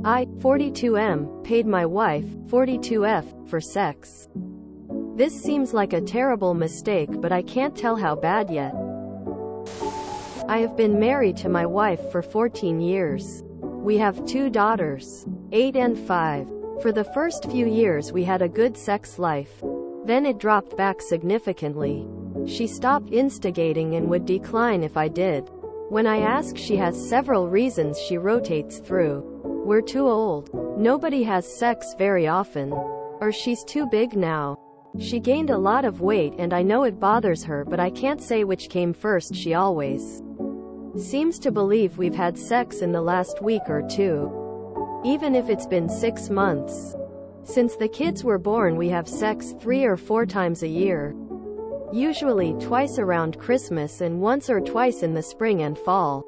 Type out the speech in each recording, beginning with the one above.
I, 42M, paid my wife, 42F, for sex. This seems like a terrible mistake, but I can't tell how bad yet. I have been married to my wife for 14 years. We have 2 daughters, 8 and 5. For the first few years we had a good sex life. Then it dropped back significantly. She stopped instigating and would decline if I did. When I ask, she has several reasons she rotates through. We're too old. Nobody has sex very often. Or she's too big now. She gained a lot of weight and I know it bothers her, but I can't say which came first. She always seems to believe we've had sex in the last week or 2. Even if it's been 6 months. Since the kids were born we have sex 3 or 4 times a year. Usually twice around Christmas and once or twice in the spring and fall.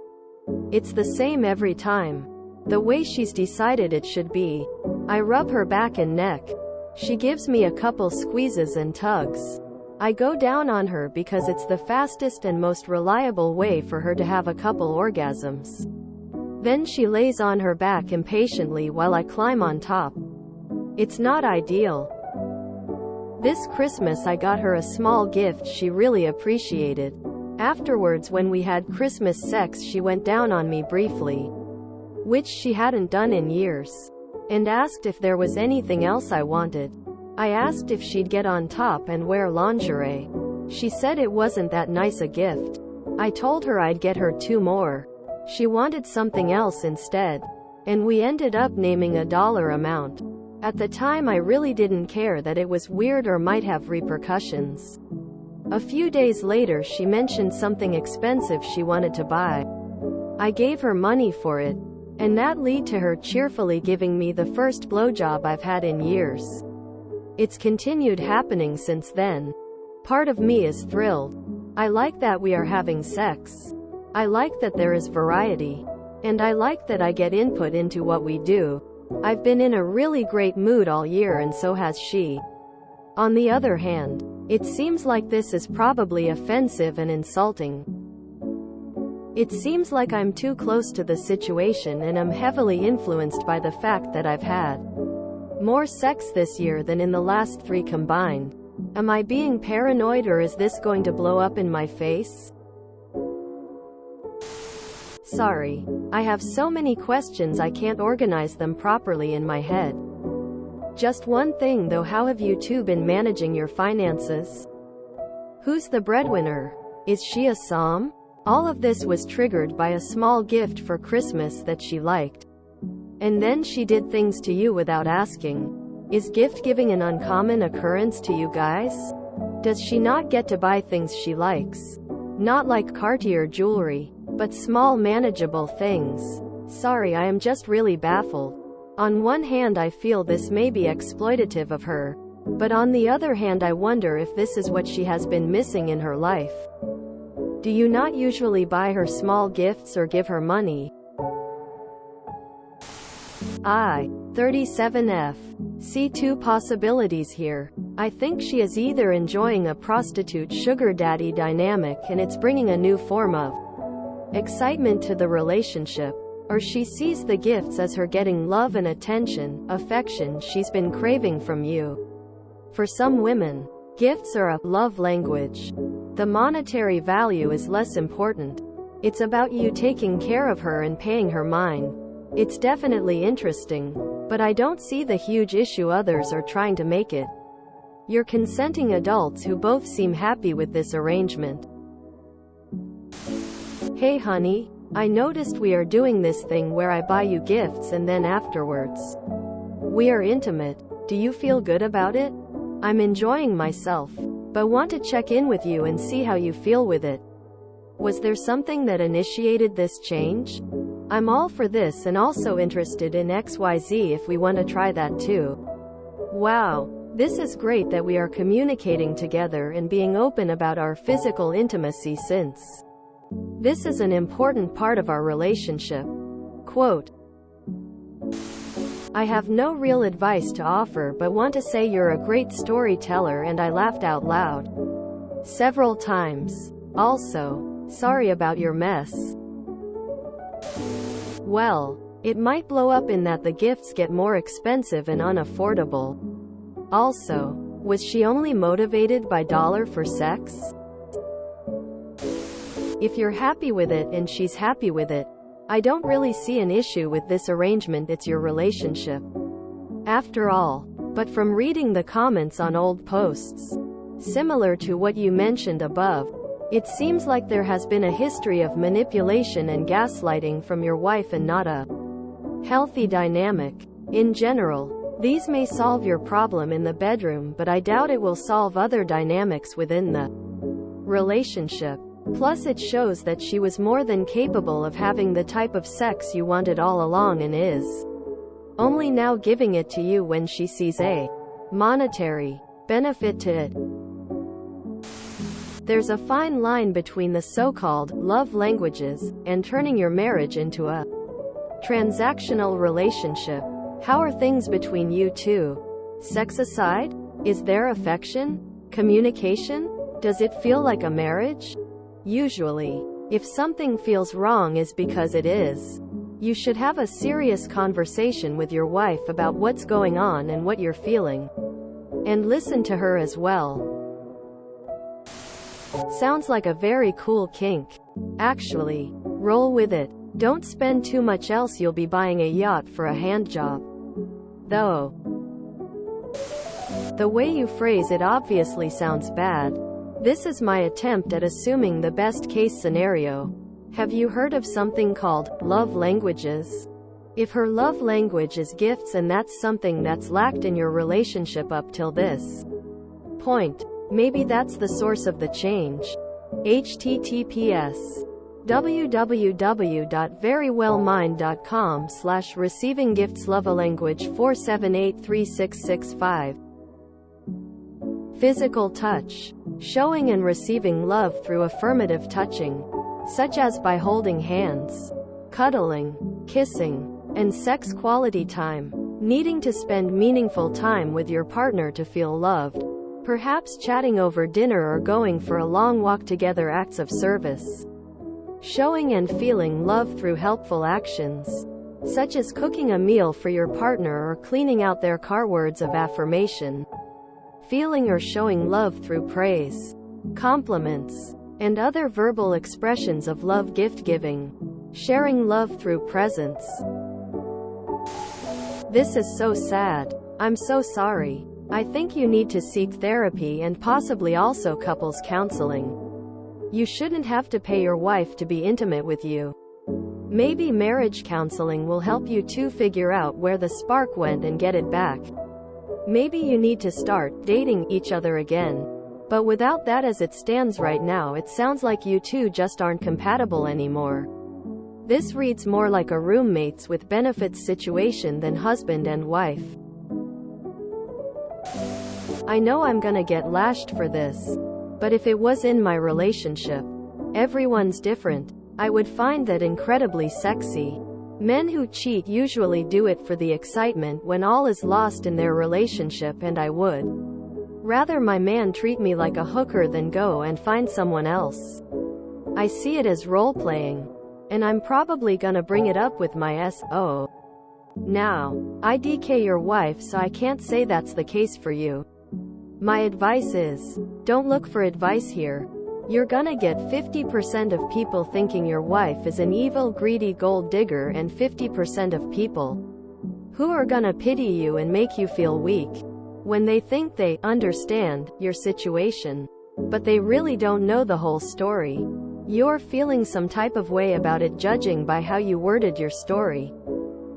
It's the same every time. The way she's decided it should be. I rub her back and neck. She gives me a couple squeezes and tugs. I go down on her because it's the fastest and most reliable way for her to have a couple orgasms. Then she lays on her back impatiently while I climb on top. It's not ideal. This Christmas I got her a small gift she really appreciated. Afterwards, when we had Christmas sex, she went down on me briefly, which she hadn't done in years, and asked if there was anything else I wanted. I asked if she'd get on top and wear lingerie. She said it wasn't that nice a gift. I told her I'd get her 2 more. She wanted something else instead, and we ended up naming a dollar amount. At the time I really didn't care that it was weird or might have repercussions. A few days later she mentioned something expensive she wanted to buy. I gave her money for it, and that led to her cheerfully giving me the first blowjob I've had in years. It's continued happening since then. Part of me is thrilled. I like that we are having sex. I like that there is variety. And I like that I get input into what we do. I've been in a really great mood all year and so has she. On the other hand, it seems like this is probably offensive and insulting. It seems like I'm too close to the situation and I'm heavily influenced by the fact that I've had more sex this year than in the last 3 combined. Am I being paranoid or is this going to blow up in my face? Sorry. I have so many questions I can't organize them properly in my head. Just one thing though, how have you 2 been managing your finances? Who's the breadwinner? Is she a som? All of this was triggered by a small gift for Christmas that she liked. And then she did things to you without asking. Is gift giving an uncommon occurrence to you guys? Does she not get to buy things she likes? Not like Cartier jewelry, but small manageable things. Sorry, I am just really baffled. On one hand I feel this may be exploitative of her, but on the other hand I wonder if this is what she has been missing in her life. Do you not usually buy her small gifts or give her money? I, 37F, see 2 possibilities here. I think she is either enjoying a prostitute sugar daddy dynamic and it's bringing a new form of excitement to the relationship, or she sees the gifts as her getting love and attention, affection she's been craving from you. For some women, gifts are a love language. The monetary value is less important. It's about you taking care of her and paying her mind. It's definitely interesting, but I don't see the huge issue others are trying to make it. You're consenting adults who both seem happy with this arrangement. Hey honey, I noticed we are doing this thing where I buy you gifts and then afterwards we are intimate. Do you feel good about it? I'm enjoying myself, but want to check in with you and see how you feel with it. Was there something that initiated this change? I'm all for this and also interested in XYZ if we want to try that too. Wow, this is great that we are communicating together and being open about our physical intimacy since this is an important part of our relationship. Quote, I have no real advice to offer but want to say you're a great storyteller and I laughed out loud several times. Also, sorry about your mess. Well, It might blow up in that the gifts get more expensive and unaffordable. Also, was she only motivated by dollar for sex? If you're happy with it and she's happy with it, I don't really see an issue with this arrangement. It's your relationship, after all. But from reading the comments on old posts, similar to what you mentioned above, it seems like there has been a history of manipulation and gaslighting from your wife and not a healthy dynamic. In general, these may solve your problem in the bedroom, but I doubt it will solve other dynamics within the relationship. Plus, it shows that she was more than capable of having the type of sex you wanted all along and is only now giving it to you when she sees a monetary benefit to it. There's a fine line between the so-called love languages and turning your marriage into a transactional relationship. How are things between you two? Sex aside, is there affection? Communication? Does it feel like a marriage? Usually, if something feels wrong is because it is. You should have a serious conversation with your wife about what's going on and what you're feeling. And listen to her as well. Sounds like a very cool kink. Actually, roll with it. Don't spend too much else you'll be buying a yacht for a handjob. Though, the way you phrase it obviously sounds bad. This is my attempt at assuming the best case scenario. Have you heard of something called love languages? If her love language is gifts and that's something that's lacked in your relationship up till this point, maybe that's the source of the change. https www.verywellmind.com/receiving-gifts-love-a-language-4783665. Physical touch. Showing and receiving love through affirmative touching, such as by holding hands, cuddling, kissing, and sex quality time. Needing to spend meaningful time with your partner to feel loved. Perhaps chatting over dinner or going for a long walk together. Acts of service. Showing and feeling love through helpful actions, such as cooking a meal for your partner or cleaning out their car. Words of affirmation. Feeling or showing love through praise, compliments, and other verbal expressions of love. Gift giving. Sharing love through presents. This is so sad. I'm so sorry. I think you need to seek therapy and possibly also couples counseling. You shouldn't have to pay your wife to be intimate with you. Maybe marriage counseling will help you two figure out where the spark went and get it back. Maybe you need to start dating each other again. But without that, as it stands right now, it sounds like you two just aren't compatible anymore. This reads more like a roommates with benefits situation than husband and wife. I know I'm gonna get lashed for this, but if it was in my relationship, everyone's different, I would find that incredibly sexy. Men who cheat usually do it for the excitement when all is lost in their relationship, and I would rather my man treat me like a hooker than go and find someone else. I see it as role-playing, and I'm probably gonna bring it up with my SO. Now, I DK your wife, so I can't say that's the case for you. My advice is, don't look for advice here. You're gonna get 50% of people thinking your wife is an evil, greedy gold digger, and 50% of people who are gonna pity you and make you feel weak when they think they understand your situation, but they really don't know the whole story. You're feeling some type of way about it judging by how you worded your story.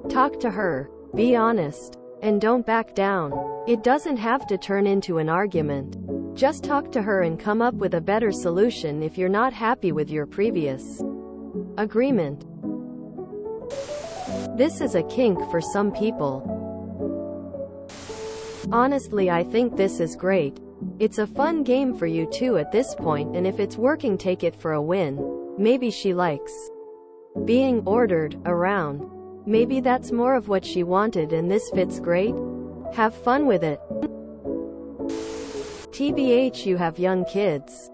Talk to her, be honest, and don't back down. It doesn't have to turn into an argument. Just talk to her and come up with a better solution if you're not happy with your previous agreement. This is a kink for some people. Honestly, I think this is great. It's a fun game for you two at this point, and if it's working, take it for a win. Maybe she likes being ordered around. Maybe that's more of what she wanted and this fits great. Have fun with it. TBH, you have young kids.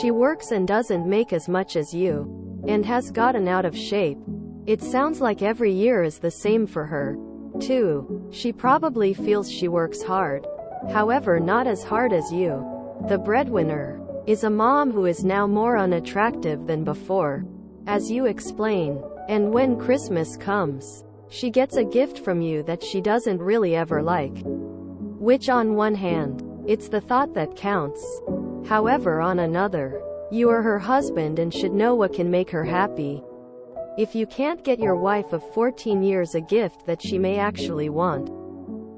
She works and doesn't make as much as you, and has gotten out of shape. It sounds like every year is the same for her. 2. She probably feels she works hard. However, not as hard as you. The breadwinner is a mom who is now more unattractive than before, as you explain. And when Christmas comes, she gets a gift from you that she doesn't really ever like. Which on one hand, it's the thought that counts. However, on another, you are her husband and should know what can make her happy. If you can't get your wife of 14 years a gift that she may actually want,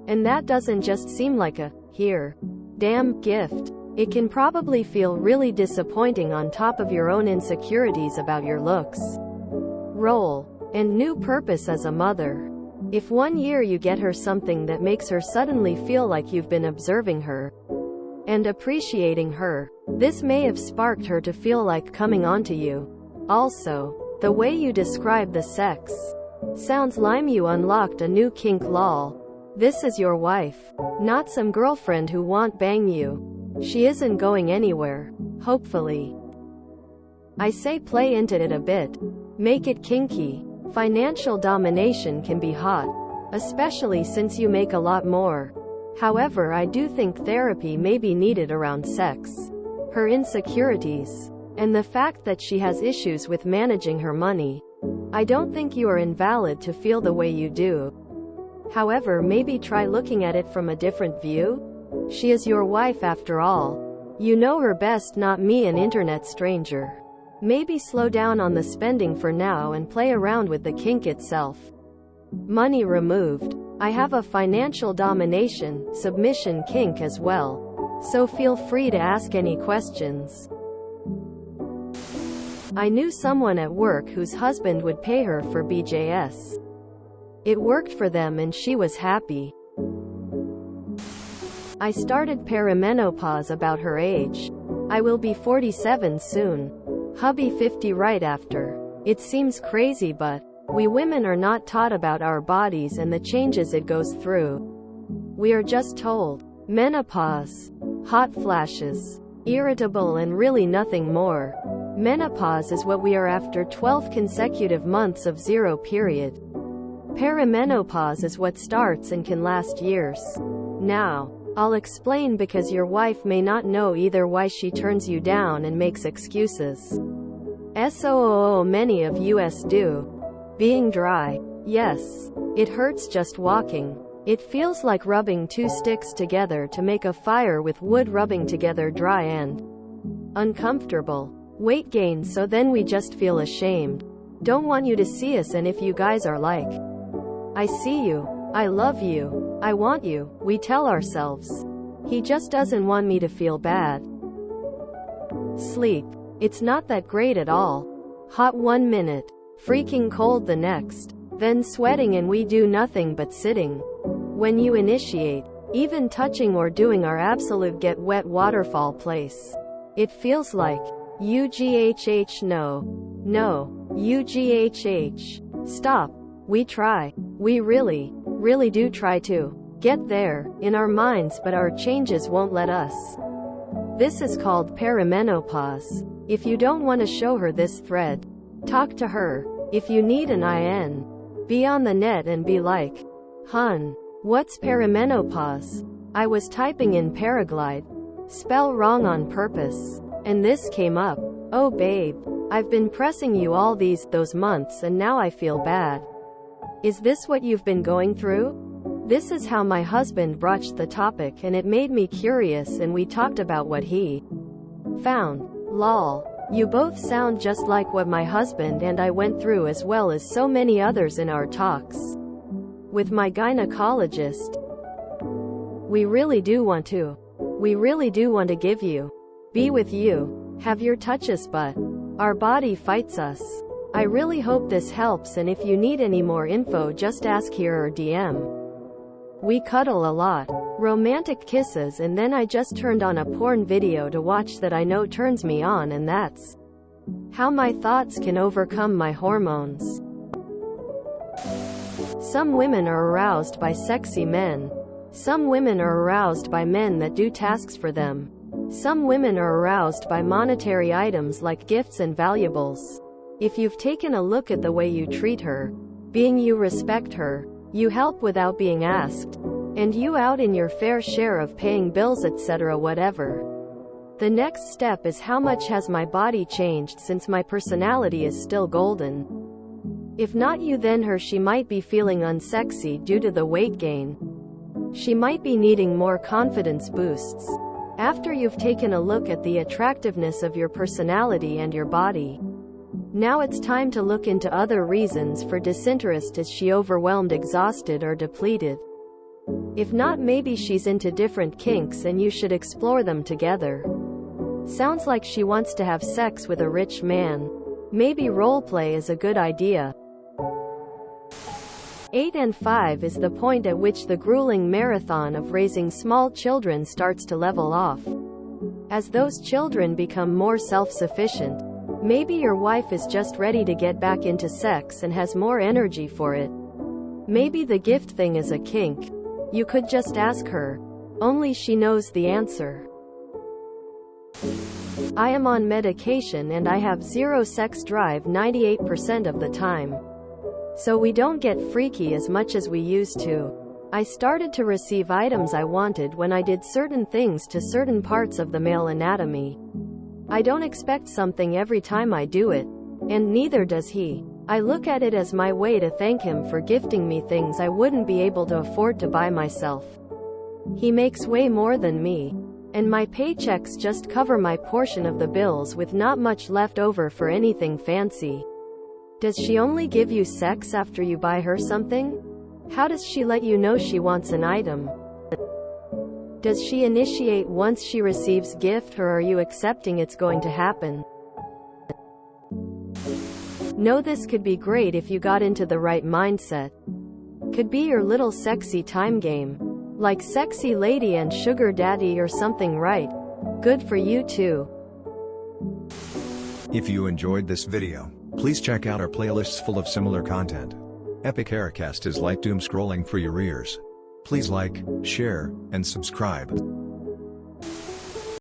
and that doesn't just seem like a, here, damn, gift, it can probably feel really disappointing on top of your own insecurities about your looks, role, and new purpose as a mother. If one year you get her something that makes her suddenly feel like you've been observing her and appreciating her, this may have sparked her to feel like coming onto you. Also, the way you describe the sex sounds like you unlocked a new kink. Lol. This is your wife, not some girlfriend who won't bang you. She isn't going anywhere, hopefully. I say play into it a bit. Make it kinky. Financial domination can be hot, especially since you make a lot more. However, I do think therapy may be needed around sex, her insecurities, and the fact that she has issues with managing her money. I don't think you are invalid to feel the way you do. However, maybe try looking at it from a different view. She is your wife after all. You know her best, not me, an internet stranger. Maybe slow down on the spending for now and play around with the kink itself. Money removed. I have a financial domination, submission kink as well, so feel free to ask any questions. I knew someone at work whose husband would pay her for BJS. It worked for them and she was happy. I started perimenopause about her age. I will be 47 soon. Hubby 50 right after. It seems crazy, but we women are not taught about our bodies and the changes it goes through. We are just told menopause, hot flashes, irritable, and really nothing more. Menopause is what we are after 12 consecutive months of zero period. Perimenopause is what starts and can last years. Now, I'll explain, because your wife may not know either why she turns you down and makes excuses. Many of us do. Being dry. Yes. It hurts just walking. It feels like rubbing two sticks together to make a fire with wood, rubbing together dry and uncomfortable. Weight gain, so then we just feel ashamed. Don't want you to see us, and if you guys are like, I see you, I love you, I want you, we tell ourselves. He just doesn't want me to feel bad. Sleep. It's not that great at all. Hot 1 minute, freaking cold the next, then sweating, and we do nothing but sitting. When you initiate, even touching or doing our absolute get wet waterfall place, it feels like UGHH. No, UGHH. Stop. We try. We really do try to get there in our minds, but our changes won't let us. This is called perimenopause. If you don't want to show her this thread, talk to her. If you need an IN, be on the net and be like, hun, what's perimenopause? I was typing in paraglide, spell wrong on purpose, and this came up. Oh babe, I've been pressing you all those months and now I feel bad. Is this what you've been going through? This is how my husband broached the topic, and it made me curious, and we talked about what he found. Lol. You both sound just like what my husband and I went through, as well as so many others in our talks with my gynecologist. We really do want to give you, be with you, have your touches, but our body fights us. I really hope this helps, and if you need any more info, just ask here or DM. We cuddle a lot, romantic kisses, and then I just turned on a porn video to watch that I know turns me on, and that's how my thoughts can overcome my hormones. Some women are aroused by sexy men. Some women are aroused by men that do tasks for them. Some women are aroused by monetary items like gifts and valuables. If you've taken a look at the way you treat her, being you respect her, you help without being asked, and you out in your fair share of paying bills etc. whatever. The next step is how much has my body changed since my personality is still golden. If not you then her, she might be feeling unsexy due to the weight gain. She might be needing more confidence boosts. After you've taken a look at the attractiveness of your personality and your body, now it's time to look into other reasons for disinterest. Is she overwhelmed, exhausted, or depleted? If not, maybe she's into different kinks and you should explore them together. Sounds like she wants to have sex with a rich man. Maybe roleplay is a good idea. 8 and 5 is the point at which the grueling marathon of raising small children starts to level off. As those children become more self-sufficient, maybe your wife is just ready to get back into sex and has more energy for it. Maybe the gift thing is a kink. You could just ask her. Only she knows the answer. I am on medication and I have zero sex drive 98% of the time. So we don't get freaky as much as we used to. I started to receive items I wanted when I did certain things to certain parts of the male anatomy. I don't expect something every time I do it, and neither does he. I look at it as my way to thank him for gifting me things I wouldn't be able to afford to buy myself. He makes way more than me, and my paychecks just cover my portion of the bills with not much left over for anything fancy. Does she only give you sex after you buy her something? How does she let you know she wants an item? Does she initiate once she receives gift, or are you accepting it's going to happen? No, this could be great if you got into the right mindset. Could be your little sexy time game. Like sexy lady and sugar daddy or something, right? Good for you too. If you enjoyed this video, please check out our playlists full of similar content. Epic Haircast is like doom scrolling for your ears. Please like, share, and subscribe.